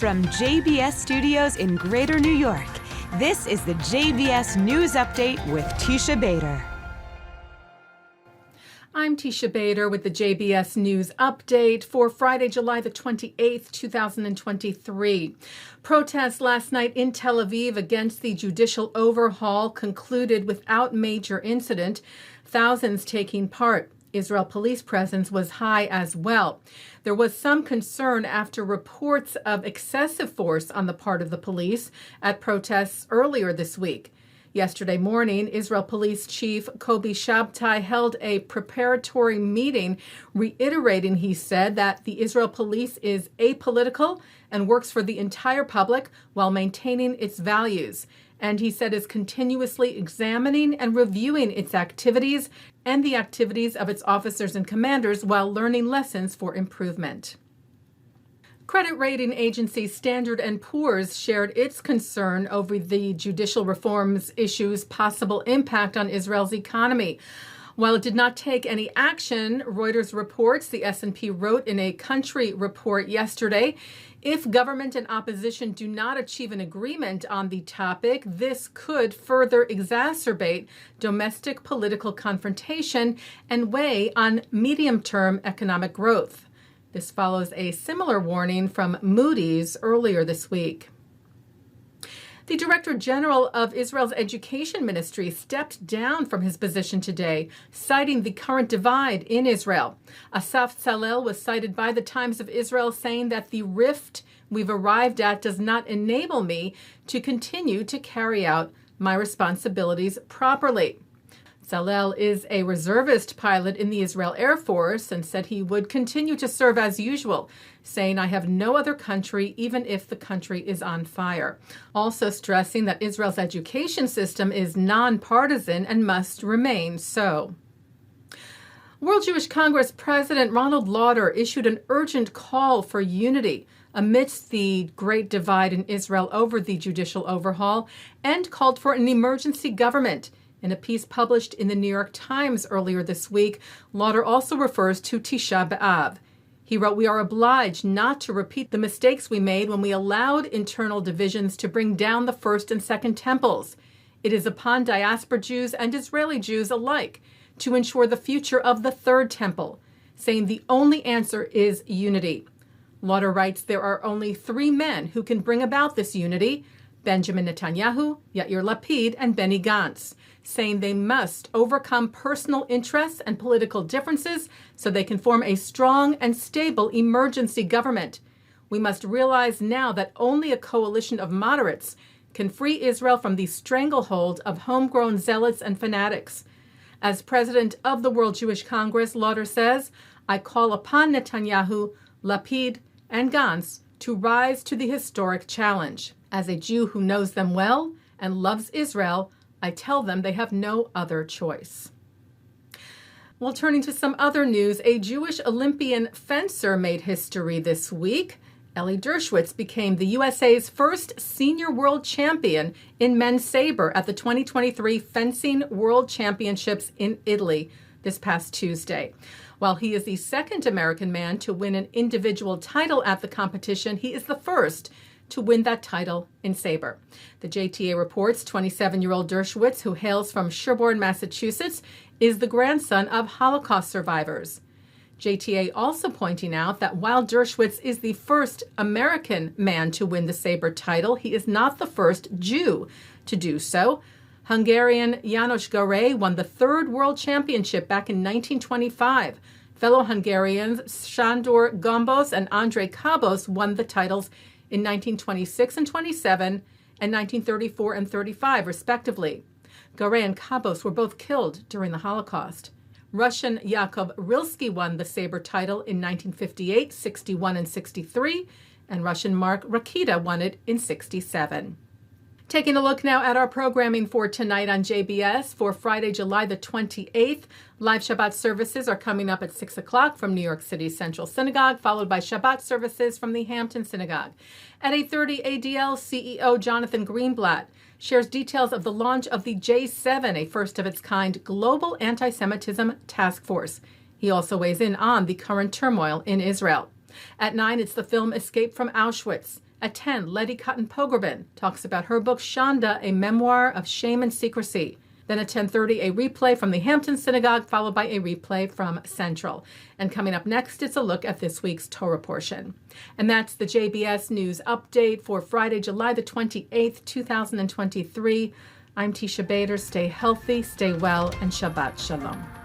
From JBS Studios in Greater New York, this is the JBS News Update with Teisha Bader. I'm Teisha Bader with the JBS News Update for Friday, July the 28th, 2023. Protests last night in Tel Aviv against the judicial overhaul concluded without major incident, thousands taking part. Israel police presence was high as well. There was some concern after reports of excessive force on the part of the police at protests earlier this week. Yesterday morning, Israel Police Chief Kobi Shabtai held a preparatory meeting, reiterating, he said, that the Israel Police is apolitical and works for the entire public while maintaining its values. And he said is continuously examining and reviewing its activities and the activities of its officers and commanders while learning lessons for improvement. Credit rating agency Standard & Poor's shared its concern over the judicial reforms issue's possible impact on Israel's economy. While it did not take any action, Reuters reports the S&P wrote in a country report yesterday, if government and opposition do not achieve an agreement on the topic, this could further exacerbate domestic political confrontation and weigh on medium-term economic growth. This follows a similar warning from Moody's earlier this week. The Director General of Israel's Education Ministry stepped down from his position today, citing the current divide in Israel. Asaf Tzalel was cited by the Times of Israel, saying that the rift we've arrived at does not enable me to continue to carry out my responsibilities properly. Tzalel is a reservist pilot in the Israel Air Force and said he would continue to serve as usual, saying, I have no other country, even if the country is on fire. Also stressing that Israel's education system is nonpartisan and must remain so. World Jewish Congress President Ronald Lauder issued an urgent call for unity amidst the great divide in Israel over the judicial overhaul and called for an emergency government. In a piece published in the New York Times earlier this week, Lauder also refers to Teisha Bader. He wrote, we are obliged not to repeat the mistakes we made when we allowed internal divisions to bring down the first and second temples. It is upon diaspora Jews and Israeli Jews alike to ensure the future of the third temple, saying the only answer is unity. Lauder writes, there are only three men who can bring about this unity, Benjamin Netanyahu, Yair Lapid, and Benny Gantz, saying they must overcome personal interests and political differences so they can form a strong and stable emergency government. We must realize now that only a coalition of moderates can free Israel from the stranglehold of homegrown zealots and fanatics. As president of the World Jewish Congress, Lauder says, I call upon Netanyahu, Lapid, and Gantz to rise to the historic challenge. As a Jew who knows them well and loves Israel, I tell them they have no other choice. Well, turning to some other news, a Jewish Olympian fencer made history this week. Ellie Dershowitz became the USA's first senior world champion in men's saber at the 2023 Fencing World Championships in Italy this past Tuesday. While he is the second American man to win an individual title at the competition, he is the first to win that title in saber. The JTA reports 27-year-old Dershowitz, who hails from Sherborne, Massachusetts, is the grandson of Holocaust survivors. JTA also pointing out that while Dershowitz is the first American man to win the saber title, he is not the first Jew to do so. Hungarian János Garay won the third world championship back in 1925. Fellow Hungarians Sándor Gombos and Andrei Cabos won the titles in 1926 and 27 and 1934 and 35, respectively. Garay and Cabos were both killed during the Holocaust. Russian Yakov Rilsky won the saber title in 1958, 61, and 63, and Russian Mark Rakita won it in 67. Taking a look now at our programming for tonight on JBS for Friday, July the 28th. Live Shabbat services are coming up at 6 o'clock from New York City Central Synagogue, followed by Shabbat services from the Hampton Synagogue. At 8:30, ADL CEO Jonathan Greenblatt shares details of the launch of the J7, a first-of-its-kind global anti-Semitism task force. He also weighs in on the current turmoil in Israel. At 9, it's the film Escape from Auschwitz. At 10, Letty Cottin Pogrebin talks about her book Shanda, a memoir of shame and secrecy. Then at 10:30, a replay from the Hampton Synagogue, followed by a replay from Central. And coming up next, it's a look at this week's Torah Portion. And that's the JBS News Update for Friday, July the 28th, 2023. I'm Teisha Bader. Stay healthy, stay well, and Shabbat Shalom.